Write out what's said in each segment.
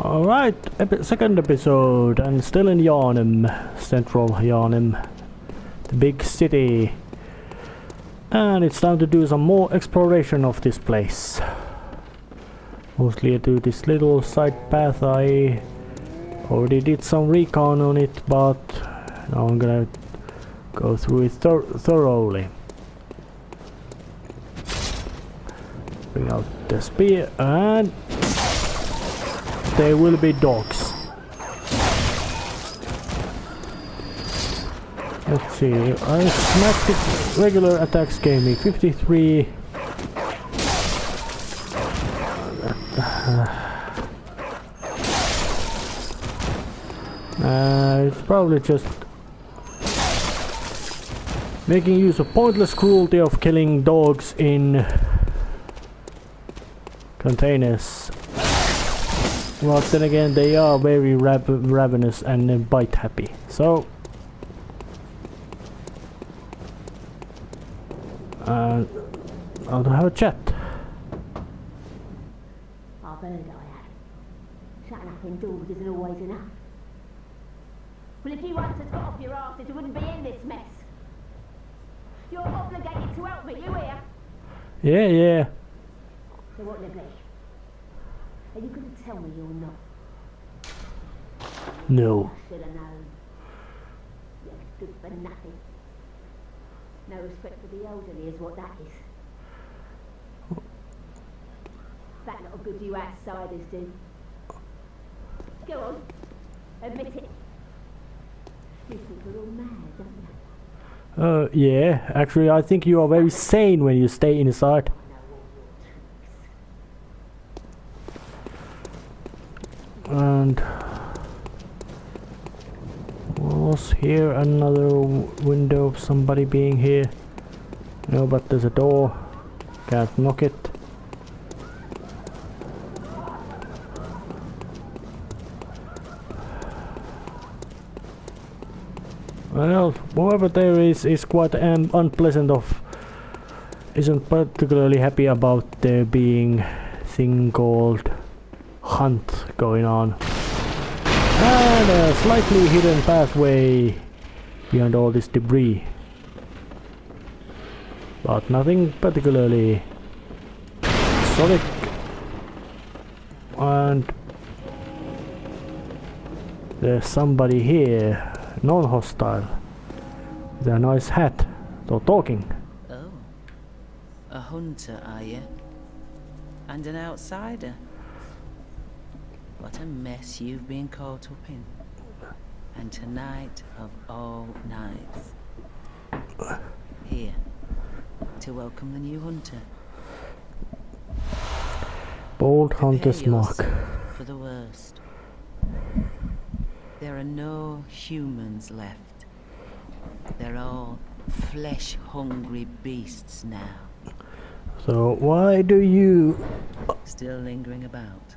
Alright, second episode, and still in Yharnam, central Yharnam, the big city. And it's time to do some more exploration of this place. Mostly to this little side path. I already did some recon on it, but now I'm gonna go through it thoroughly. Bring out the spear, and there will be dogs. Let's see, I smacked it. Regular attacks gave me 53. It's probably just making use of pointless cruelty of killing dogs in containers. But then again, they are very ravenous and bite happy. So I'll have a chat. I've heard I have. Shutting up indoors isn't always enough. Well, if you once had got off your arse, it wouldn't be in this mess. You're obligated to help me, you hear? Yeah. So what, Lovely? Are you going to tell me you're not? No. I should have known. You're good for nothing. No respect for the elderly is what that is. That lot of good you outsiders do. Go on, admit it. You think we're all mad, don't you? Yeah. Actually, I think you are very sane when you stay inside. And was here another window of somebody being here? No, but there's a door. Can't knock it. Well, whoever there is quite unpleasant of. Isn't particularly happy about there being thing called hunt going on. And a slightly hidden pathway behind all this debris. But nothing particularly solid. And there's somebody here, non-hostile, with a nice hat, so talking. Oh, a hunter, are you? And an outsider? What a mess you've been caught up in. And tonight of all nights. Here, to welcome the new hunter. Bold hunter's mark. For the worst. There are no humans left. They're all flesh-hungry beasts now. So why do you... Still lingering about.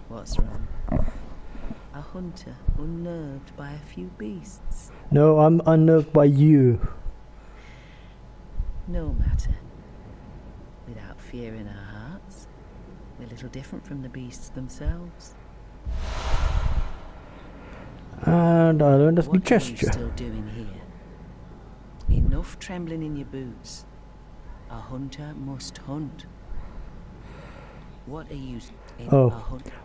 What's wrong? A hunter unnerved by a few beasts? No, I'm unnerved by you. No matter. Without fear in our hearts, we're little different from the beasts themselves. And I learned a gesture. What are you still doing here? Enough trembling in your boots. A hunter must hunt. What are you... Oh,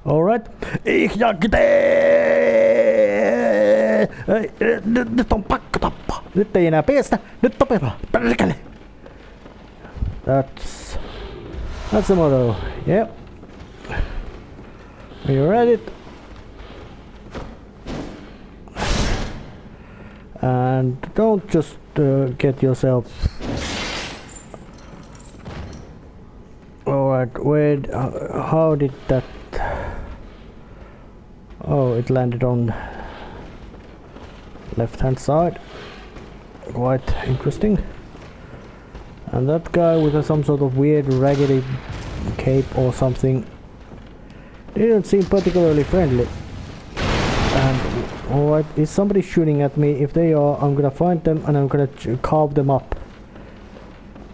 alright. Nyt on pakko tappaa. Nyt ei enää peestä. Nyt tapetaan. Perkele. That's the motto. Yep. Are you ready? And don't just get yourself... Alright, how did that... Oh, it landed on left hand side. Quite interesting. And that guy with some sort of weird raggedy cape or something didn't seem particularly friendly. And alright, is somebody shooting at me? If they are, I'm gonna find them and I'm gonna carve them up.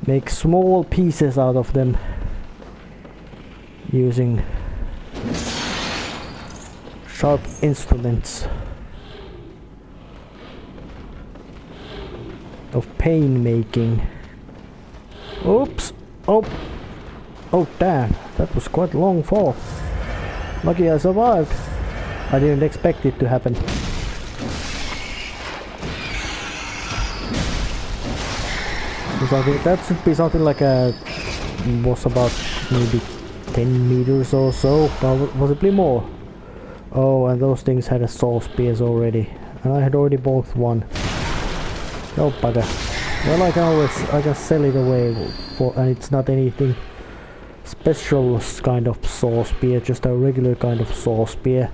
Make small pieces out of them. Using sharp instruments of pain making. Oops! Oh! Oh damn, that was quite a long fall. Lucky I survived. I didn't expect it to happen. So I think that should be something like a... was about maybe 10 meters or so, possibly more. Oh, and those things had a saw spears already. And I had already both one. Oh bugger. Well, I can sell it away for, and it's not anything special kind of saw spear, just a regular kind of saw spear.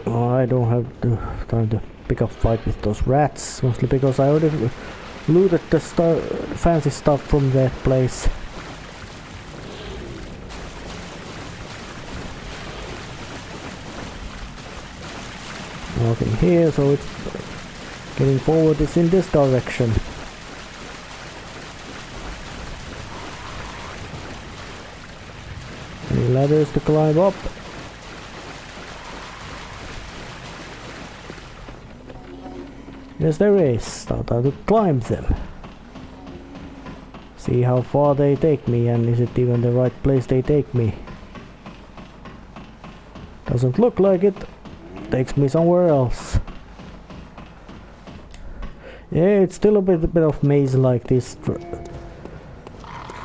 Oh, I don't have the time to pick up fight with those rats, mostly because I already looted the fancy stuff from that place. Nothing here, so it's getting forward is in this direction. Any ladders to climb up? Yes, there is. Now time to climb them. See how far they take me, and is it even the right place they take me? Doesn't look like it. Takes me somewhere else. Yeah, it's still a bit of maze like this.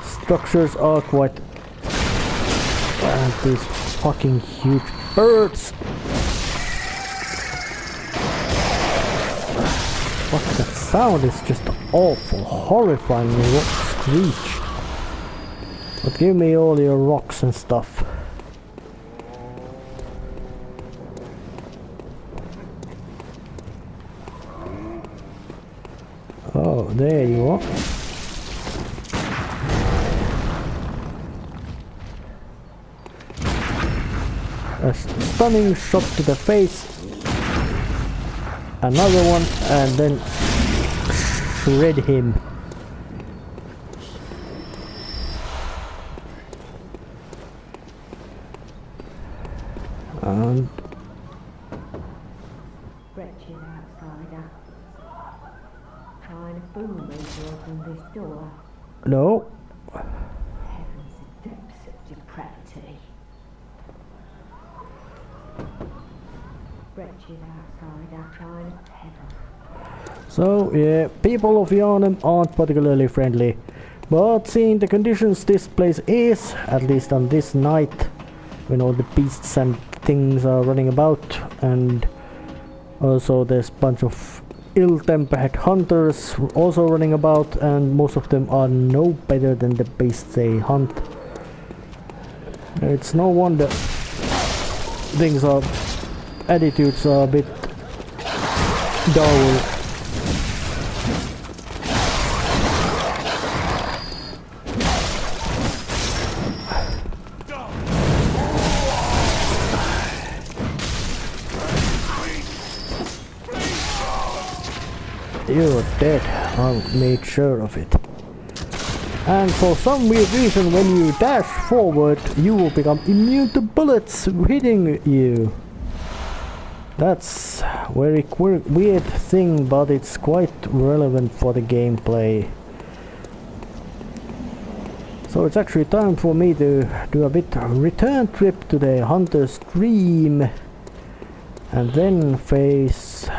Structures are quite... And these fucking huge birds! What that sound is just awful, horrifying screech. But give me all your rocks and stuff. Oh, there you are. A stunning shot to the face. Another one, and then shred him. And Wretched outsider. Trying to fool me to open this door. no. Heavens, the depths of depravity. Wretched outsider trying to heaven. So yeah, people of Yharnam aren't particularly friendly. But seeing the conditions this place is, at least on this night, when all the beasts and things are running about, and also there's a bunch of ill-tempered hunters also running about, and most of them are no better than the beasts they hunt. It's no wonder attitudes are a bit dull. You're dead, I made sure of it. And for some weird reason, when you dash forward, you will become immune to bullets hitting you. That's a very weird thing, but it's quite relevant for the gameplay. So it's actually time for me to do a bit of return trip to the Hunter's Dream, and then face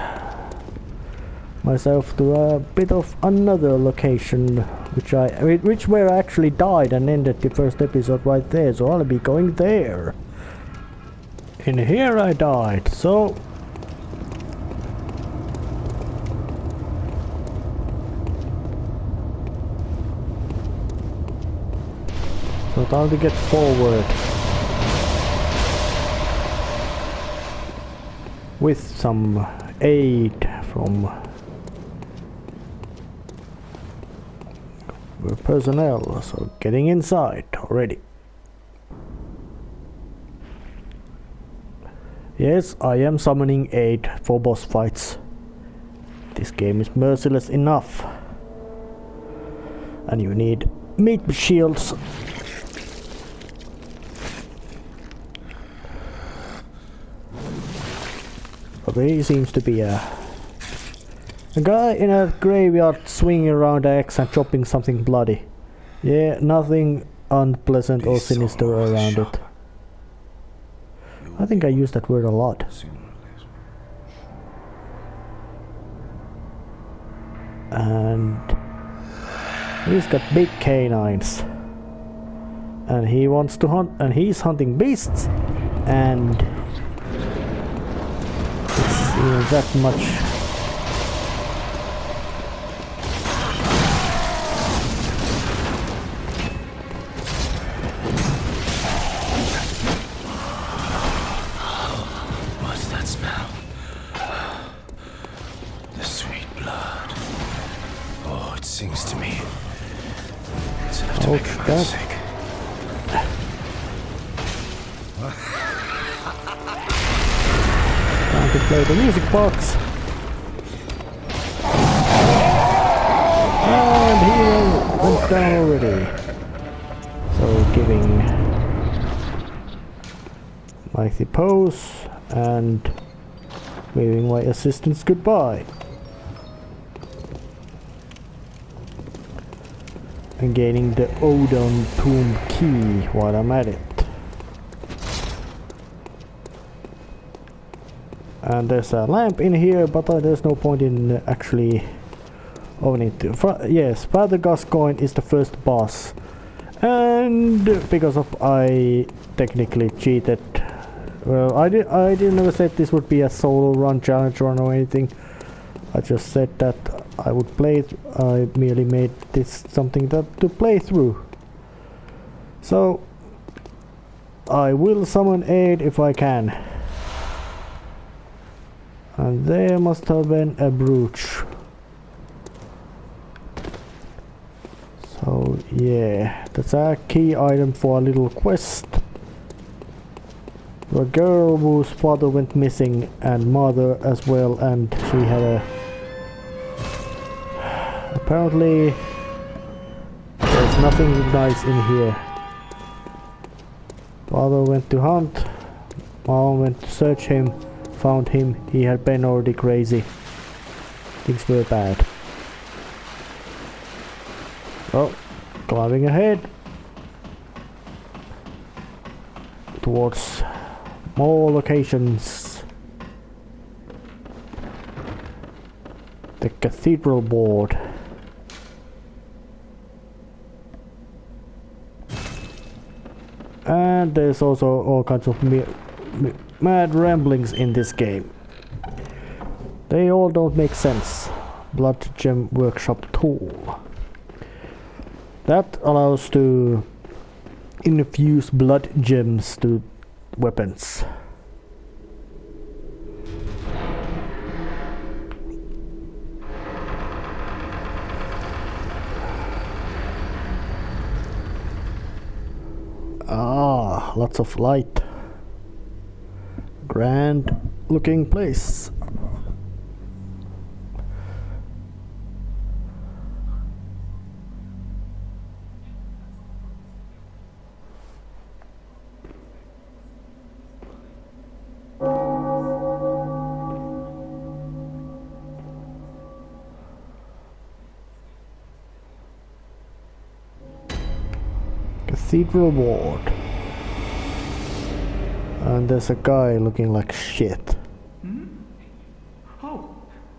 myself to a bit of another location, which where I actually died and ended the first episode right there. So I'll be going there. In here I died, so time to get forward with some aid from personnel, so getting inside already. Yes, I am summoning aid for boss fights. This game is merciless enough. And you need meat shields. he seems to be a guy in a graveyard swinging around an axe and chopping something bloody. Yeah, nothing unpleasant or sinister around it. I think I use that word a lot. And he's got big canines. And he wants to hunt, and he's hunting beasts, and it's that much. What's that smell? The sweet blood. Oh, it sings to me. It's enough to make a man sick. Time to play the music box. And he went down already. So giving like the pose and waving my assistants goodbye. And gaining the Odin tomb key while I'm at it. And there's a lamp in here, but there's no point in actually owning it. Yes, Father Gascoigne is the first boss. And because of I technically cheated. Well, I didn't ever say this would be a solo run challenge run or anything. I just said that I would play it. I merely made this something to play through. So I will summon aid if I can. And there must have been a brooch. So yeah, that's a key item for a little quest. A girl whose father went missing and mother as well, and she had a... Apparently there's nothing nice in here. Father went to hunt, mom went to search him. Found him, he had been already crazy. Things were bad. Oh, climbing ahead towards more locations. The cathedral board. And there's also all kinds of mad ramblings in this game. They all don't make sense. Blood Gem Workshop tool. That allows to infuse blood gems to weapons. Ah, lots of light. Grand looking place. Cathedral ward. And there's a guy looking like shit. Hmm? Oh,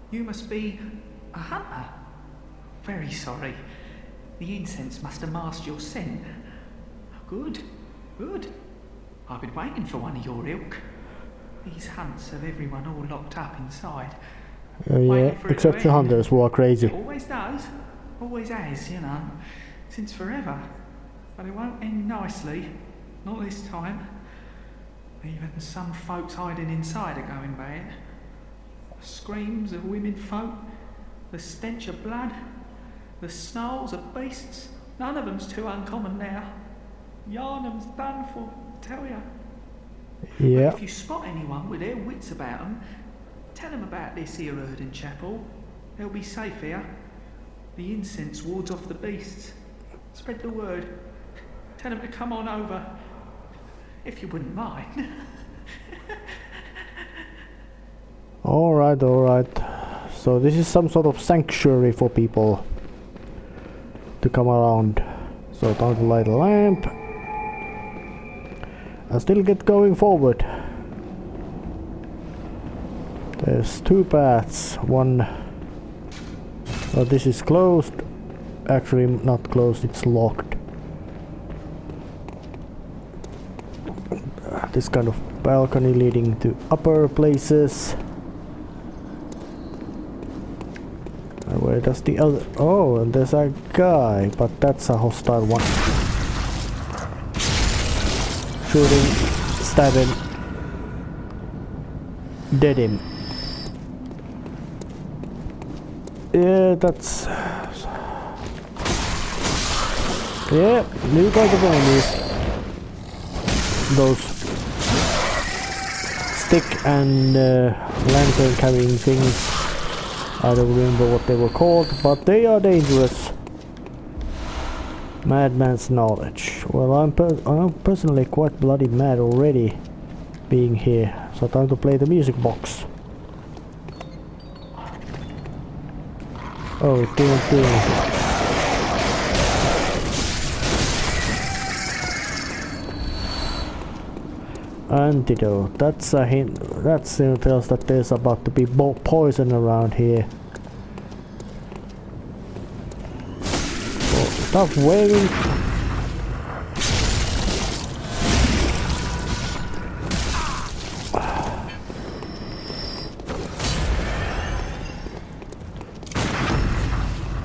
you must be a hunter. Very sorry. The incense must have masked your scent. Good, good. I've been waiting for one of your ilk. These hunts have everyone all locked up inside. Yeah, except the hunters who are crazy. It always does. Always has, you know. Since forever. But it won't end nicely. Not this time. Even some folks hiding inside are going bad. The screams of women folk, the stench of blood, the snarls of beasts. None of them's too uncommon now. Yharnam's done for, I tell ya. Yeah. But if you spot anyone with their wits about them, tell them about this here Erdene Chapel. They'll be safe here. The incense wards off the beasts. Spread the word. Tell them to come on over. If you wouldn't mind. Alright, alright. So this is some sort of sanctuary for people to come around. So time to light a lamp. And still get going forward. There's two paths. One... Oh, this is closed. Actually not closed, it's locked. This kind of balcony leading to upper places. And where does the other... Oh, and there's a guy, but that's a hostile one. Shooting, stabbing, dead him. Yeah, that's... Yeah, new kind of enemies. Those stick and lantern carrying things. I don't remember what they were called, but they are dangerous. Madman's knowledge. Well, I'm personally quite bloody mad already being here, so time to play the music box. Oh, it didn't do anything. Antidote. That's a hint. That tells that there's about to be poison around here. Oh, stop waving.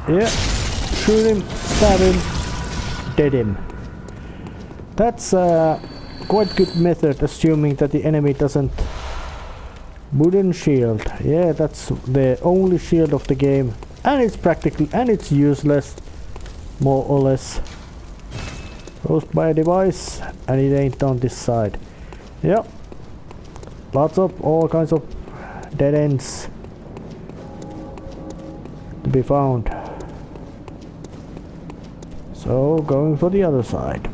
Yeah. Shoot him. Stab him. Dead him. That's quite good method, assuming that the enemy doesn't... Wooden shield. Yeah, that's the only shield of the game. And it's practically... and it's useless. More or less. Closed by a device. And it ain't on this side. Yep. Lots of all kinds of dead ends to be found. So, going for the other side.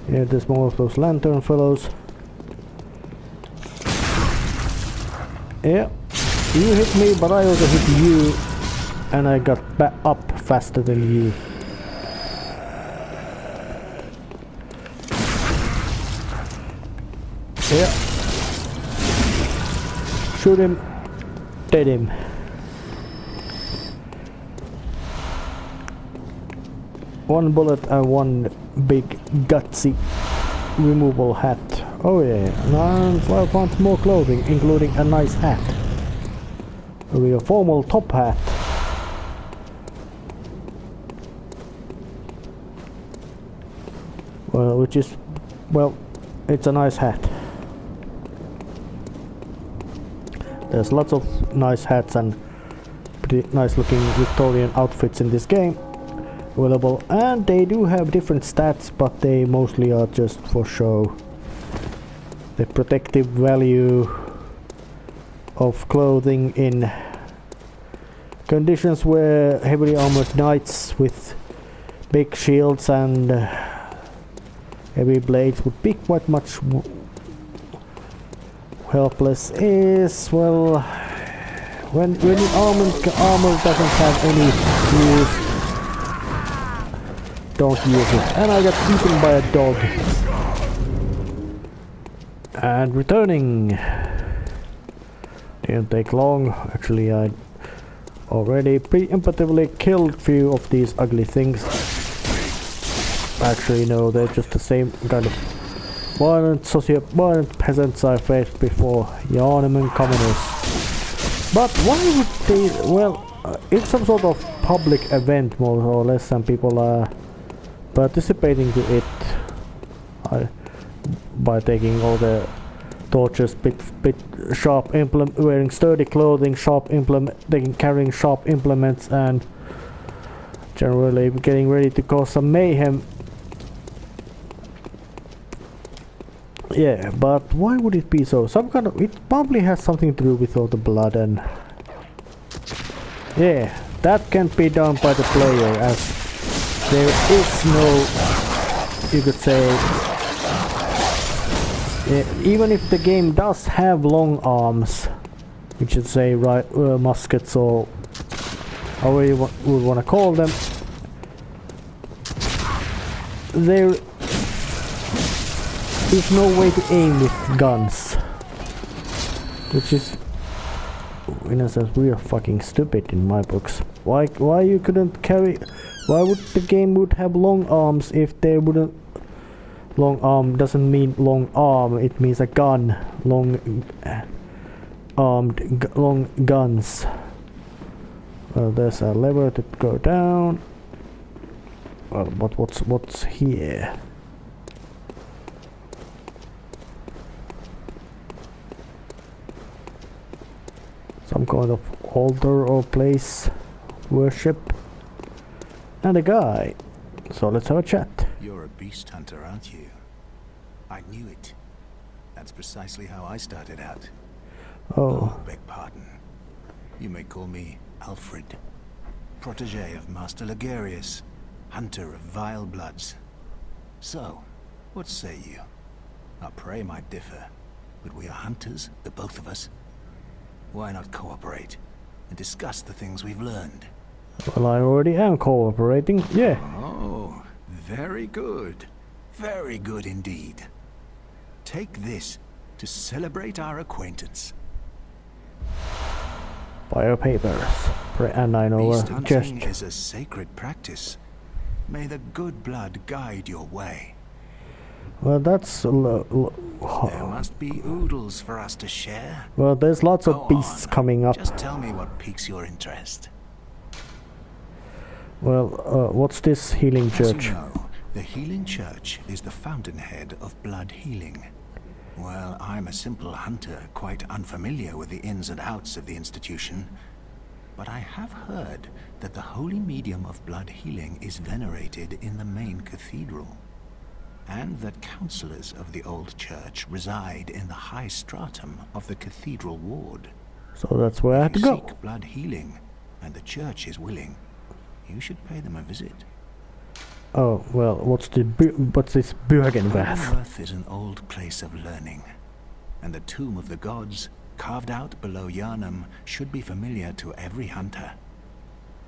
Yeah, there's more of those lantern fellows. Yeah, you hit me, but I also hit you, and I got back up faster than you. Yeah. Shoot him. Dead him. One bullet and one big gutsy removable hat. Oh yeah, and I found more clothing, including a nice hat. With a formal top hat. Well, which is... well, it's a nice hat. There's lots of nice hats and pretty nice looking Victorian outfits in this game available, and they do have different stats, but they mostly are just for show. The protective value of clothing in conditions where heavily armored knights with big shields and heavy blades would be quite much helpless is, well, when the armor doesn't have any use, don't use it. And I got eaten by a dog. And returning. Didn't take long. Actually, I already preemptively killed few of these ugly things. Actually, no, they're just the same kind of violent peasants I faced before, Yharnam commoners. But why would they... well, it's some sort of public event more or less, and people are participating to it by taking all the torches, bit sharp wearing sturdy clothing, carrying sharp implements, and generally getting ready to cause some mayhem. Yeah, but why would it be so? Some kind of... it probably has something to do with all the blood and... yeah, that can't be done by the player, as there is no, you could say, even if the game does have long arms, you should say, right, muskets or however you would want to call them, there is no way to aim with guns, which is, in a sense, we are fucking stupid in my books. Why you couldn't carry? Why would the game would have long arms if they wouldn't? Long arm doesn't mean long arm. It means a gun. Long armed, long guns. Well, there's a lever to go down. Well, but what's here? Some kind of altar or place of worship. And a guy. So let's have a chat. You're a beast hunter, aren't you? I knew it. That's precisely how I started out. Oh. Beg pardon. You may call me Alfred, protege of Master Ligarius, hunter of vile bloods. So, what say you? Our prey might differ, but we are hunters, the both of us. Why not cooperate and discuss the things we've learned? Well, I already am cooperating, yeah. Oh, very good. Very good indeed. Take this to celebrate our acquaintance. Fire papers. And I know Beast a hunting gesture. is a sacred practice. May the good blood guide your way. Well, that's... There must be oodles for us to share. well, there's lots Go of beasts on. coming up. Just tell me what piques your interest. Well, what's this healing As church? you know, the healing church is the fountainhead of blood healing. Well, I'm a simple hunter, quite unfamiliar with the ins and outs of the institution. But I have heard that the holy medium of blood healing is venerated in the main cathedral, and that counselors of the old church reside in the high stratum of the cathedral ward. So that's where I have to If you go. seek blood healing, and the church is willing, you should pay them a visit. Oh, well, what's this Bürgenwerth? Bürgenwerth is an old place of learning, and the tomb of the gods, carved out below Yharnam, should be familiar to every hunter.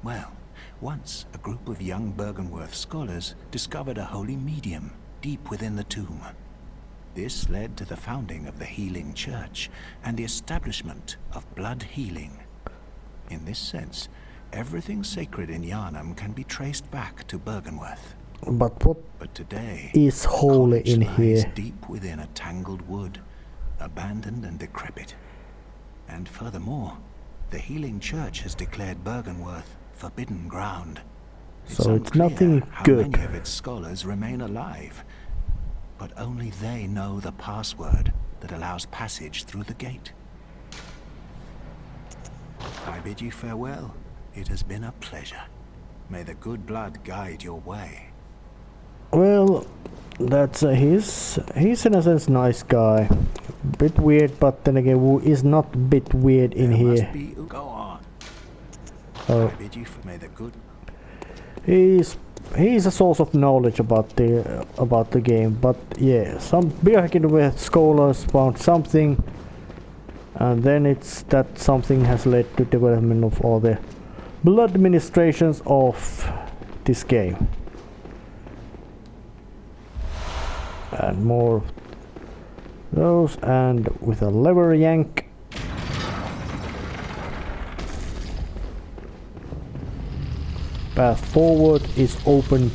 Well, once a group of young Bürgenwerth scholars discovered a holy medium deep within the tomb. This led to the founding of the healing church and the establishment of blood healing. In this sense, everything sacred in Yharnam can be traced back to Bürgenwerth. But what But today, is the holy college in lies here? deep within a tangled wood, abandoned and decrepit. And furthermore, the healing church has declared Bürgenwerth forbidden ground. So it's unclear nothing how good. many of its scholars remain alive, but only they know the password that allows passage through the gate. I bid you farewell. It has been a pleasure. May the good blood guide your way. Well, that's he's in a sense nice guy. Bit weird, but then again, who is not a bit weird in There here? must be. Go on. Oh, I bid you may the good. he's a source of knowledge about the game. But yeah, some Bürgenwerth scholars found something, and then it's that something has led to development of all the blood administrations of this game. And more of those, and with a lever yank. Path forward is opened.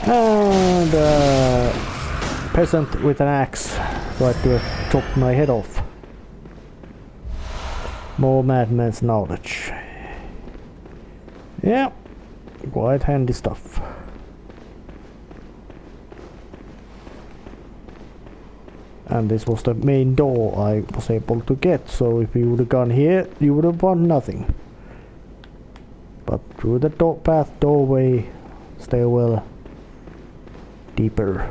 And peasant with an axe tried to chop my head off. More madman's knowledge. Yeah, quite handy stuff. And this was the main door I was able to get, so if you would have gone here, you would have found nothing. But through the doorway, stairwell, deeper.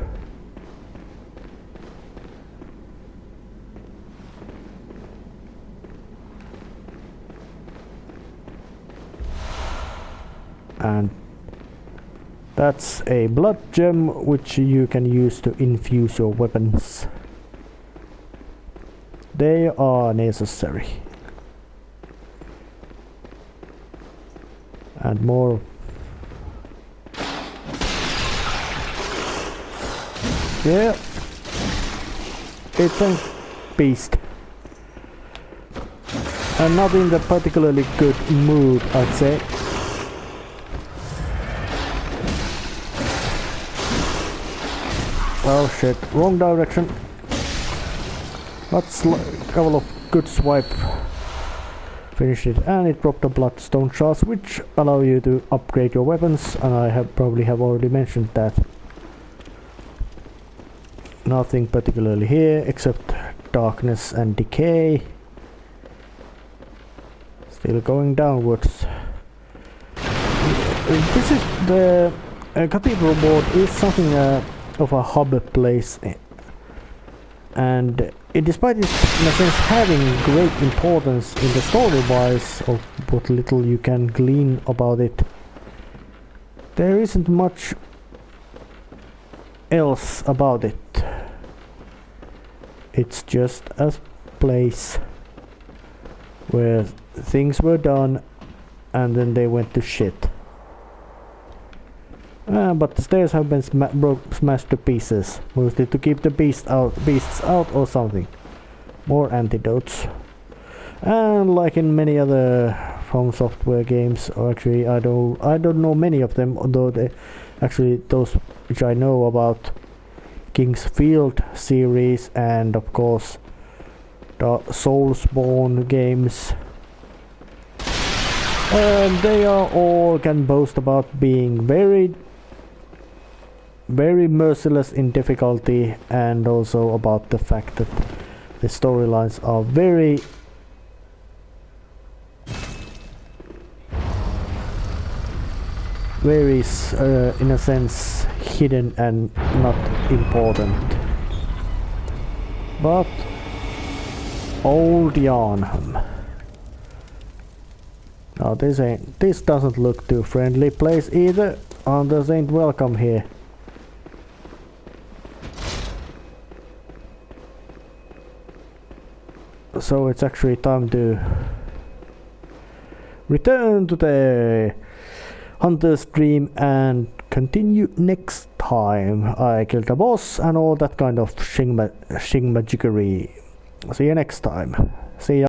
And That's a blood gem which you can use to infuse your weapons. They are necessary. And more. Yeah. It's a beast. And not in the particularly good mood, I'd say. Oh shit, wrong direction. That's a couple of good swipe. Finish it, and it dropped the bloodstone shards, which allow you to upgrade your weapons, and I probably have already mentioned that. Nothing particularly here except darkness and decay. Still going downwards. This is the cathedral board is something of a hub place, and despite it in a sense having great importance in the story-wise of what little you can glean about it, there isn't much else about it. It's just a place where things were done and then they went to shit. But the stairs have been smashed to pieces, mostly to keep the beasts out or something. More antidotes. And like in many other From Software games, or actually I don't know many of them, although they actually those which I know about, King's Field series, and of course the Soulsborne games. They are all can boast about being very merciless in difficulty, and also about the fact that the storylines are very in a sense hidden and not important. But old Yharnam. Now this doesn't look too friendly place either. Others ain't welcome here. So it's actually time to return to the Hunter's Dream and continue next time. I killed the boss and all that kind of shingmajiggery. See you next time. See ya.